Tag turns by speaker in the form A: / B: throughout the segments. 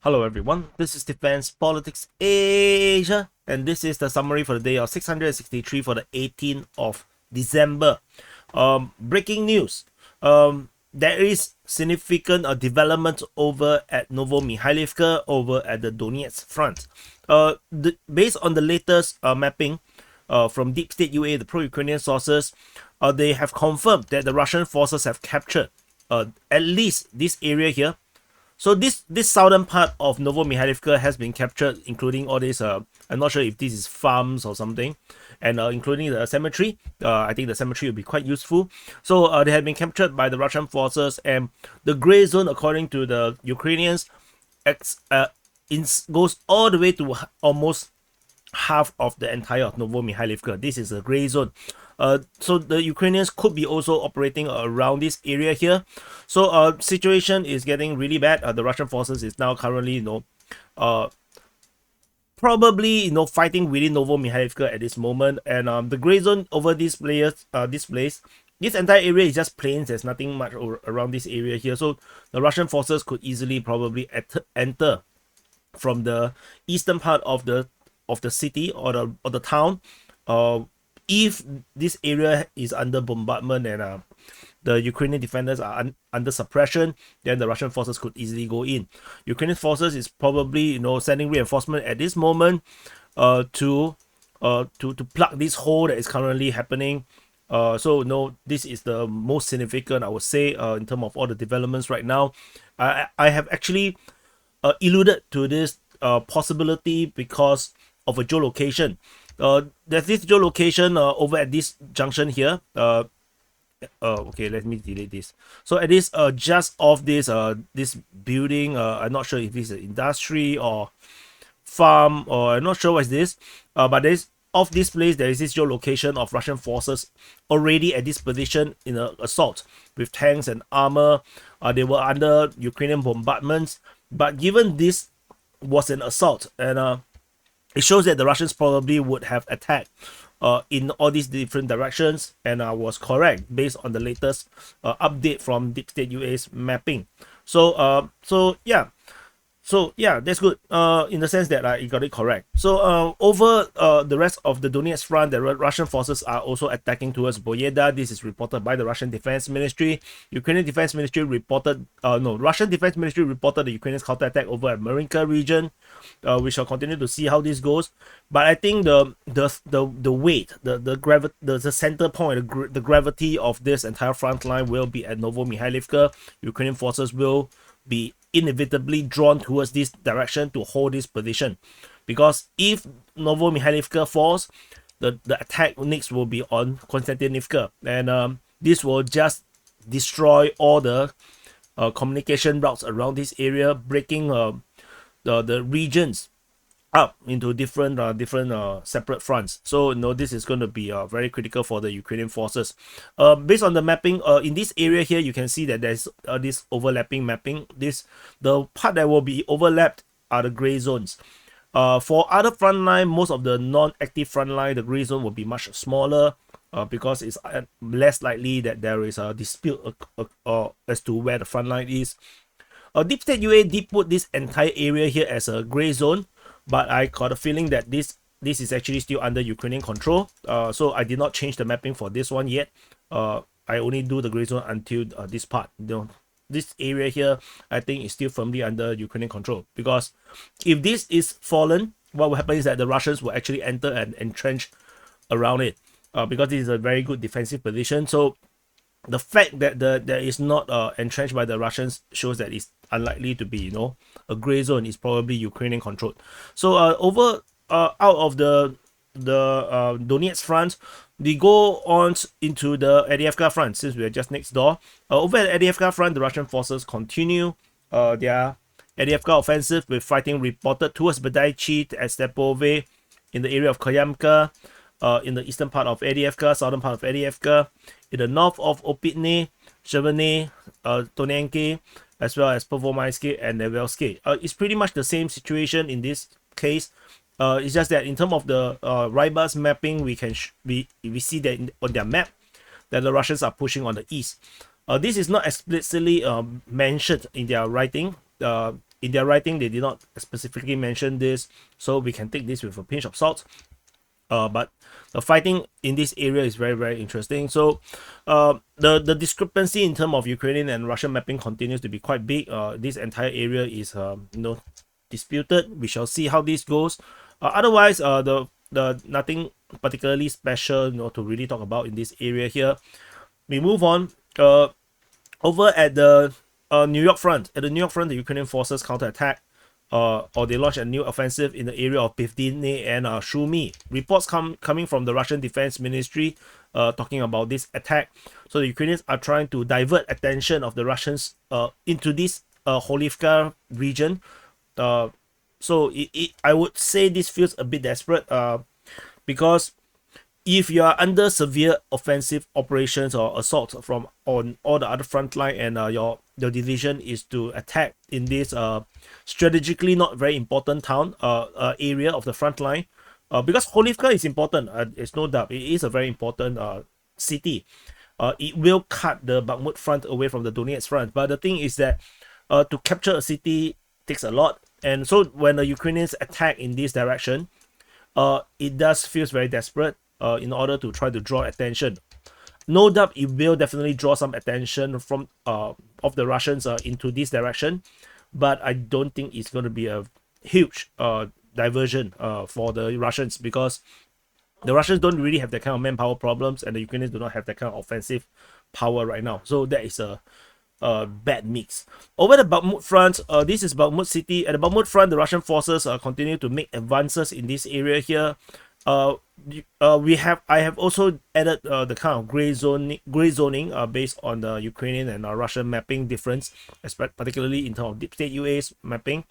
A: Hello everyone, this is Defense Politics Asia, and this is the summary for the day of 663 for the 18th of December. Breaking news. There is significant development over at Novomikhailivka, over at the Donetsk Front. Based on the latest mapping from Deep State UA, the pro-Ukrainian sources, they have confirmed that the Russian forces have captured at least this area here. So this southern part of Novomikhailivka has been captured, including all this. I'm not sure if this is farms or something, and including the cemetery. I think the cemetery will be quite useful. So they have been captured by the Russian forces, and the gray zone, according to the Ukrainians, goes all the way to almost half of the entire Novomikhailivka. This is a gray zone. So the Ukrainians could be also operating around this area here. So situation is getting really bad. The Russian forces is now currently, probably fighting within Novomikhailivka at this moment. And the gray zone over this place, this entire area is just plains. There's nothing much around this area here. So the Russian forces could easily probably enter from the eastern part of the city or the town. If this area is under bombardment and the Ukrainian defenders are under suppression, then the Russian forces could easily go in. Ukrainian forces is probably sending reinforcement at this moment to plug this hole that is currently happening. So this is the most significant, I would say, in terms of all the developments right now. I have actually alluded to this possibility because of a geolocation. There's this geolocation over at this junction here. Okay, let me delete this. So at this just off this this building, I'm not sure if it's an industry or farm, or I'm not sure what is this. But there's off this place, there is this geolocation of Russian forces already at this position in an assault with tanks and armor. They were under Ukrainian bombardments, but given this was an assault, and it shows that the Russians probably would have attacked in all these different directions, and I was correct based on the latest update from Deep State UA's mapping. So yeah, that's good in the sense that I got it correct. So over the rest of the Donetsk Front, the Russian forces are also attacking towards Boyeda. This is reported by the Russian Defense Ministry. Ukrainian Defense Ministry reported, Russian Defense Ministry reported the Ukrainians counterattack over at Marinka region. We shall continue to see how this goes. But I think the weight, the center point, the gravity of this entire front line will be at Novomikhailivka. Ukrainian forces will be inevitably drawn towards this direction to hold this position, because if Novomikhailivka falls, the attack next will be on Konstantinivka, and this will just destroy all the communication routes around this area, breaking the regions up into different separate fronts. So this is going to be very critical for the Ukrainian forces. Based on the mapping in this area here, you can see that there's this overlapping mapping. The part that will be overlapped are the gray zones. For other front line, most of the non-active front line, the gray zone will be much smaller because it's less likely that there is a dispute as to where the front line is. Deep State UA did put this entire area here as a gray zone, but I got a feeling that this is actually still under Ukrainian control. So I did not change the mapping for this one yet. I only do the gray zone until this part. This area here, I think, is still firmly under Ukrainian control, because if this is fallen, what will happen is that the Russians will actually enter and entrench around it, because this is a very good defensive position. So the fact that there is not entrenched by the Russians shows that it's unlikely to be a gray zone. Is probably Ukrainian controlled. So over out of the Donetsk Front, we go on into the Avdiivka Front, since we are just next door. Over at Avdiivka Front, the Russian forces continue their Avdiivka offensive, with fighting reported towards Badaichi at Stepove in the area of Koyamka, in the eastern part of Avdiivka, southern part of Avdiivka, in the north of Opitne, Shevene, Tonenki, as well as Pervomaisky and Nevelsky. It's pretty much the same situation in this case. It's just that in terms of the Rybas mapping, we see that on their map that the Russians are pushing on the east. This is not explicitly mentioned in their writing. in their writing, they did not specifically mention this, so we can take this with a pinch of salt. But the fighting in this area is very, very interesting. So the discrepancy in terms of Ukrainian and Russian mapping continues to be quite big. This entire area is disputed. We shall see how this goes. Otherwise, the nothing particularly special to really talk about in this area here. We move on. Over at the New-York Front. At the New-York Front, the Ukrainian forces counterattack, or they launch a new offensive in the area of Pivdine and Shumi. Reports coming from the Russian Defense Ministry talking about this attack. So the Ukrainians are trying to divert attention of the Russians into this Avdiivka region. So I would say this feels a bit desperate because if you are under severe offensive operations or assault from on all the other front line, and your division is to attack in this strategically not very important town area of the front line, because Avdiivka is important, it's no doubt, it is a very important city. It will cut the Bakhmut Front away from the Donetsk Front, but the thing is that to capture a city takes a lot, and so when the Ukrainians attack in this direction, it does feels very desperate in order to try to draw attention. No doubt it will definitely draw some attention from of the Russians into this direction, but I don't think it's going to be a huge diversion for the Russians, because the Russians don't really have that kind of manpower problems, and the Ukrainians do not have that kind of offensive power right now. So that is a bad mix. Over the Bakhmut Front, this is Bakhmut city. At the Bakhmut Front, the Russian forces continue to make advances in this area here. I have also added the kind of gray zoning based on the Ukrainian and Russian mapping difference, particularly in terms of deep state UA's mapping.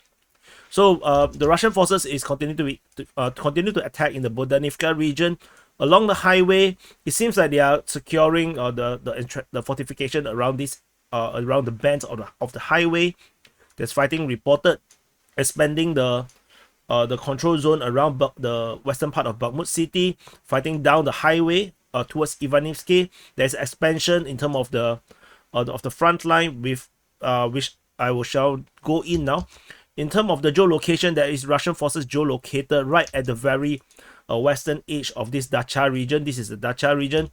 A: So the Russian forces is continue to attack in the Donetsk region along the highway. It seems like they are securing the fortification around this around the bends of the highway. There's fighting reported, expanding the control zone around the western part of Bakhmut city, fighting down the highway towards Ivanivsky. There's expansion in terms of the front line, with which I shall go in now. In terms of the geolocation, there is Russian forces geolocated right at the very western edge of this Dacha region. This is the Dacha region,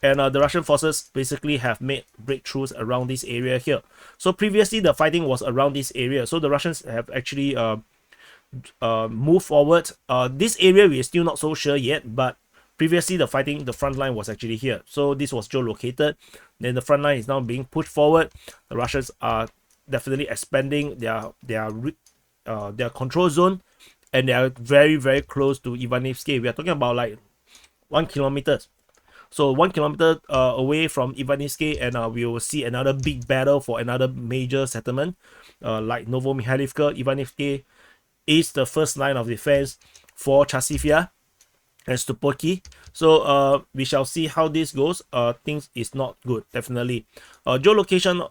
A: and the Russian forces basically have made breakthroughs around this area here. So previously the fighting was around this area, so the Russians have actually move forward. This area we are still not so sure yet, but previously the front line was actually here. So this was geolocated. Then the front line is now being pushed forward. The Russians are definitely expanding their control zone, and they are very, very close to Ivanivsky. We are talking about like 1 kilometer. So 1 kilometer away from Ivanivsky, and we will see another big battle for another major settlement, like Novomikhailivka. Ivanivsky is the first line of defense for Chasiv and Stupoki. So we shall see how this goes. Things is not good, definitely. Geolocation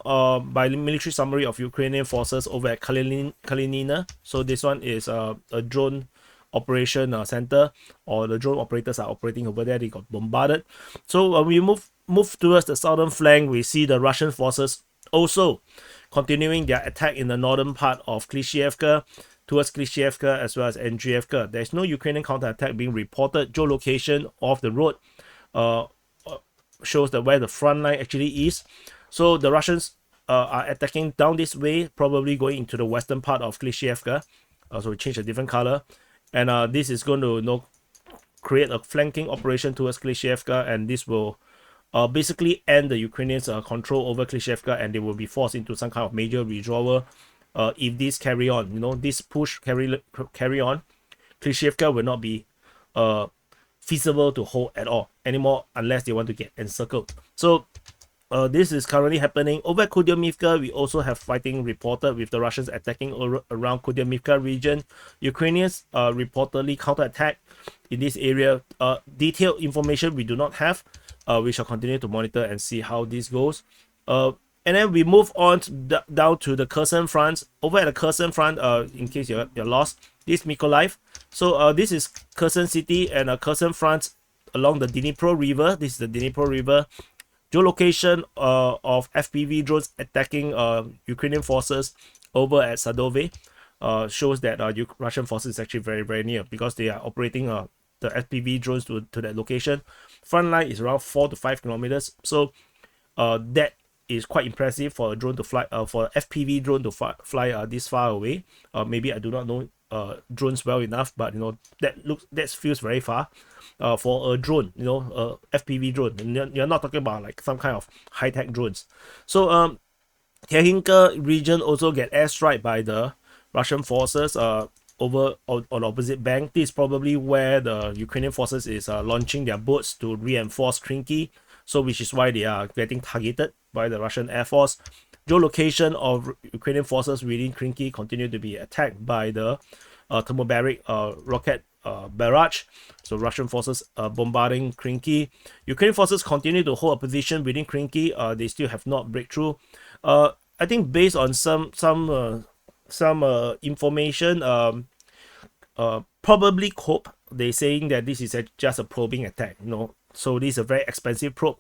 A: by the military summary of Ukrainian forces over at Kreminna. So this one is a drone operation center, or the drone operators are operating over there. They got bombarded. So when we move towards the southern flank, we see the Russian forces also continuing their attack in the northern part of Klishchiivka, towards Klishchiivka as well as Andriivka. There is no Ukrainian counterattack being reported. Geolocation of the road shows that where the front line actually is. So the Russians are attacking down this way, probably going into the western part of Klishchiivka. So we change a different color, and this is going to create a flanking operation towards Klishchiivka, and this will basically end the Ukrainians' control over Klishchiivka, and they will be forced into some kind of major withdrawal. If this carry on, this push carry on, Klishchiivka will not be feasible to hold at all anymore, unless they want to get encircled. So this is currently happening. Over at Kupyansk, we also have fighting reported, with the Russians attacking around Kupyansk region. Ukrainians reportedly counterattack in this area. Detailed information we do not have. We shall continue to monitor and see how this goes. And then we move on down to the Kherson Front. Over at the Kherson Front, in case you're lost, this is Mykolaiv. So this is Kherson City, and Kherson Front along the Dnipro River. This is the Dnipro River. Geolocation of FPV drones attacking Ukrainian forces over at Sadove. shows that Russian forces is actually very, very near, because they are operating the FPV drones to that location. Front line is around 4 to 5 kilometers. So that is quite impressive for a drone to fly, for FPV drone to fly this far away. Maybe I do not know drones well enough, but that feels very far for a drone, FPV drone. And you're not talking about like some kind of high-tech drones. So Kherson region also get airstrike by the Russian forces over on opposite bank. This is probably where the Ukrainian forces is launching their boats to reinforce Krinky. So which is why they are getting targeted by the Russian Air Force. Geolocation of Ukrainian forces within Krinky continue to be attacked by the thermobaric rocket barrage. So Russian forces bombarding Krinky. Ukrainian forces continue to hold a position within Krinky. They still have not breakthrough. I think based on some information, probably COPE, they saying that this is just a probing attack. So this is a very expensive probe.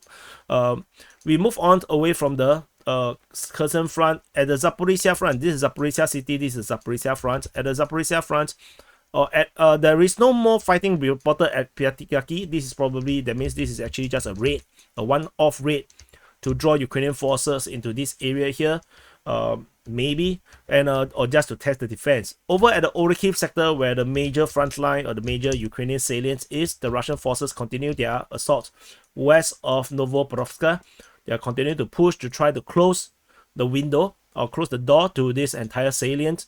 A: We move on away from the Kherson Front. At the Zaporizhzhia Front, this is Zaporizhzhia city, this is Zaporizhzhia Front. At the Zaporizhzhia Front, there is no more fighting reported at Pyatikaki. That means this is actually just a raid, a one-off raid to draw Ukrainian forces into this area here. Maybe, and or just to test the defense. Over at the Orikhiv sector, where the major front line or the major Ukrainian salient is, the Russian forces continue their assault west of Novopavlovsk. They are continuing to push to try to close the window or close the door to this entire salient.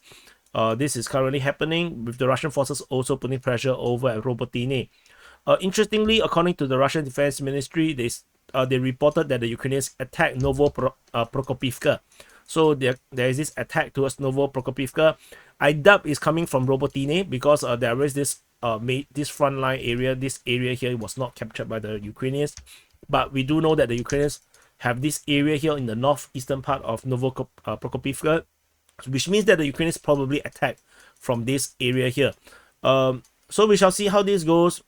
A: This is currently happening, with the Russian forces also putting pressure over at Robotine. Interestingly, according to the Russian Defense Ministry, they reported that the Ukrainians attacked Novoprokopivka. So there is this attack towards Novoprokopivka. I doubt it's coming from Robotine, because there is this front line area. This area here was not captured by the Ukrainians, but we do know that the Ukrainians have this area here in the northeastern part of Novoprokopivka, which means that the Ukrainians probably attacked from this area here. So we shall see how this goes.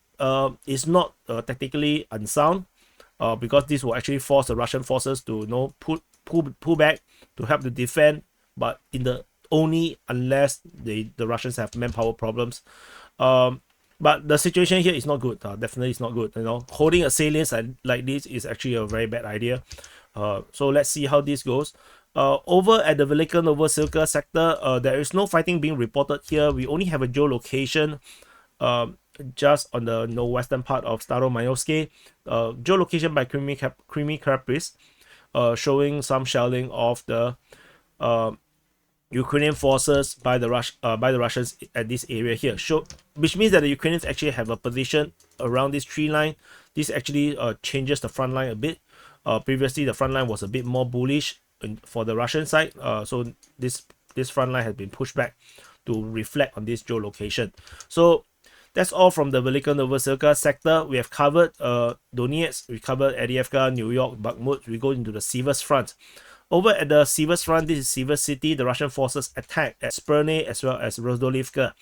A: It's not tactically unsound, because this will actually force the Russian forces to pull back to help to defend, but only unless the Russians have manpower problems. But the situation here is not good. Definitely it's not good. Holding a salient like this is actually a very bad idea. So let's see how this goes. Over at the Velika Novosilka sector, there is no fighting being reported here. We only have a geolocation just on the northwestern part of Staromayovsky. Geolocation by Kreminna Front, showing some shelling of the Ukrainian forces by the Russians at this area here. Which means that the Ukrainians actually have a position around this tree line. This actually changes the front line a bit. Previously, the front line was a bit more bullish for the Russian side. So this front line has been pushed back to reflect on this geolocation. So that's all from the Velika Novosilka sector. We have covered Donetsk, we covered Avdiivka, Niu-York, Bakhmut. We go into the Siversk Front. Over at the Siversk Front, this is Siversk city. The Russian forces attacked at Sprny as well as Rozdolivka.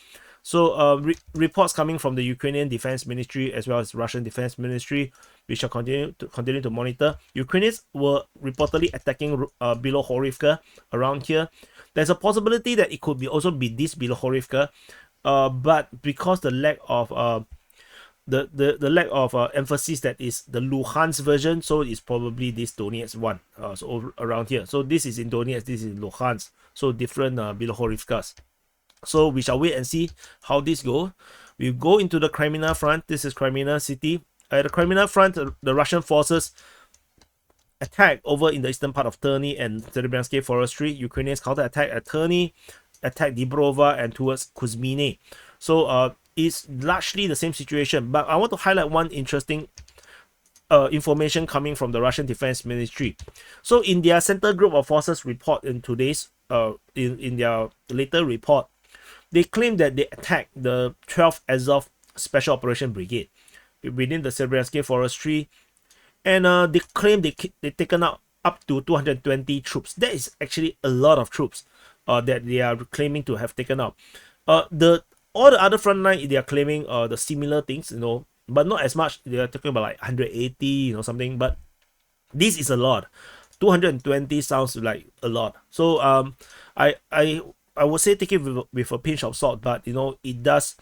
A: So reports coming from the Ukrainian Defense Ministry as well as Russian Defense Ministry, we shall continue to monitor. Ukrainians were reportedly attacking below Horivka around here. There's a possibility that it could also be this below Horivka. But because the lack of the lack of emphasis that is the Luhansk version, so it's probably this Donetsk one. So over around here. So this is in Donetsk, this is in Luhansk. So different Bilohorivkas. So we shall wait and see how this goes. We go into the Kreminna Front. This is Kreminna city. At the Kreminna Front, the Russian forces attack over in the eastern part of Terny and Serebryansky Forestry. Ukrainians counterattack at Terny, attack Dibrova and towards Kuzmine. So it's largely the same situation, but I want to highlight one interesting information coming from the Russian Defense Ministry. So in their Center Group of Forces report in today's in their later report, they claim that they attacked the 12th Azov Special Operation Brigade within the Serebryansky Forestry, and they claim they taken out up to 220 troops. That is actually a lot of troops that they are claiming to have taken out. All the other front line, they are claiming the similar things, but not as much. They are talking about like 180, something. But this is a lot. 220 sounds like a lot. So I I would say take it with a pinch of salt, but you know, it does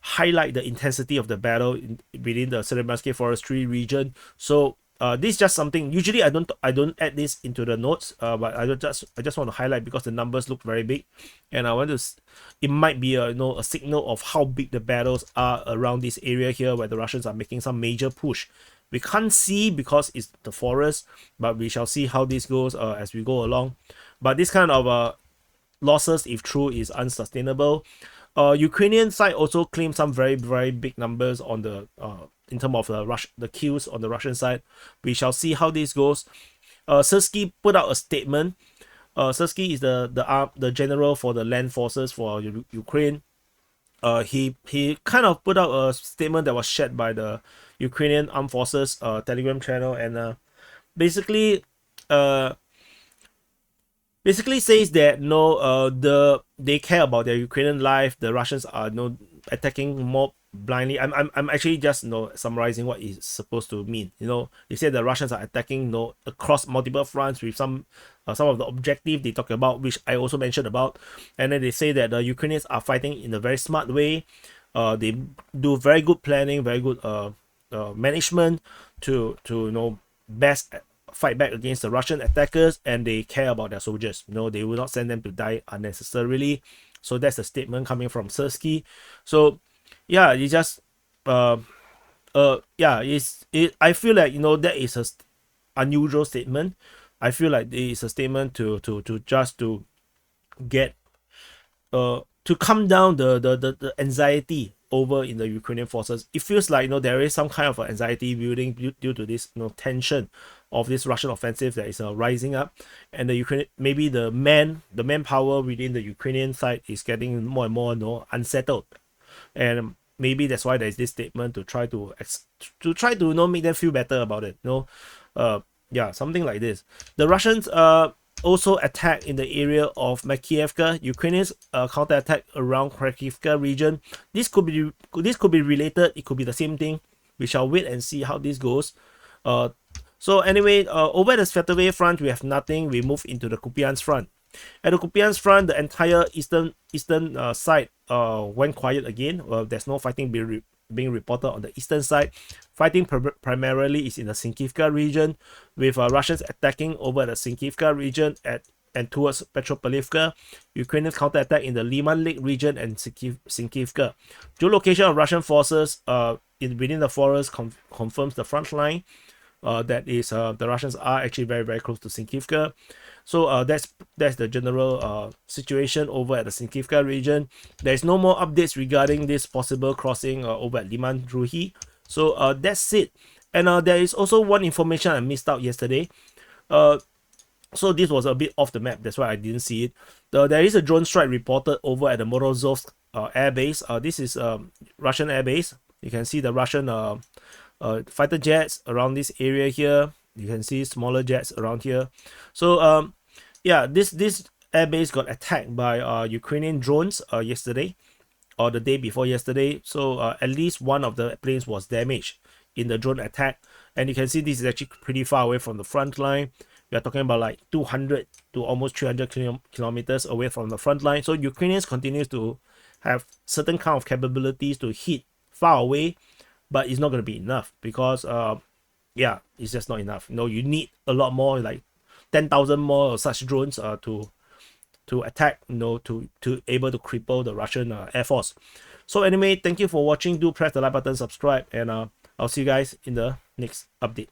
A: highlight the intensity of the battle within the Siversk forestry region. So this is just something. Usually I don't add this into the notes, but I just want to highlight because the numbers look very big, and I want to. It might be a, you know, a signal of how big the battles are around this area here, where the Russians are making some major push. We can't see because it's the forest, but we shall see how this goes as we go along. But this kind of losses, if true, is unsustainable. Ukrainian side also claimed some very big numbers on the in terms of the kills on the Russian side. We shall see how this goes. Sirsky put out a statement. Sirsky is the general for the land forces for Ukraine. He kind of put out a statement that was shared by the Ukrainian Armed Forces Telegram channel, and basically says that no, they care about their Ukrainian life. The Russians are attacking more blindly. I'm actually just summarizing what it's supposed to mean. They said the Russians are attacking across multiple fronts with some of the objective they talk about, which I also mentioned about. And then they say that the Ukrainians are fighting in a very smart way. They do very good planning, very good management to best fight back against the Russian attackers, and they care about their soldiers. They will not send them to die unnecessarily. So that's the statement coming from Sirsky. So yeah, it's just I feel like that is a unusual statement. I feel like it is a statement to get to calm down the anxiety over in the Ukrainian forces. It feels like there is some kind of anxiety building due to this tension of this Russian offensive that is rising up, and the Ukraine, maybe the manpower within the Ukrainian side is getting more and more unsettled, and maybe that's why there's this statement to try to make them feel better about it. Yeah, something like this. The Russians also attack in the area of Makiivka. Ukrainians counterattack around Kharkivka region. This could be related. It could be the same thing. We shall wait and see how this goes. So anyway, over at the Zaporizhzhia Front, we have nothing. We move into the Kupyansk Front. At the Kupyansk Front, the entire eastern side went quiet again. There's no fighting being reported on the eastern side. Fighting primarily is in the Sinkivka region, with Russians attacking over the Sinkivka region and towards Petropavlivka. Ukrainians counterattack in the Liman Lake region and Sinkivka. Geolocation of Russian forces within the forest confirms the front line. That is, the Russians are actually very close to Sinkivka. So that's the general situation over at the Sinkivka region. There is no more updates regarding this possible crossing over at Liman Druhi. So that's it. And there is also one information I missed out yesterday. So this was a bit off the map, that's why I didn't see it. There is a drone strike reported over at the Morozovsk air base. This is Russian air base. You can see the Russian fighter jets around this area here. You can see smaller jets around here. So yeah, this airbase got attacked by Ukrainian drones yesterday, or the day before yesterday. So at least one of the planes was damaged in the drone attack, and you can see this is actually pretty far away from the front line. We are talking about like 200 to almost 300 kilometers away from the front line. So Ukrainians continue to have certain kind of capabilities to hit far away, but it's not going to be enough because yeah, it's just not enough. You need a lot more, like 10,000 more of such drones to attack, to able to cripple the Russian air force. So anyway, thank you for watching. Do press the like button, subscribe, and I'll see you guys in the next update.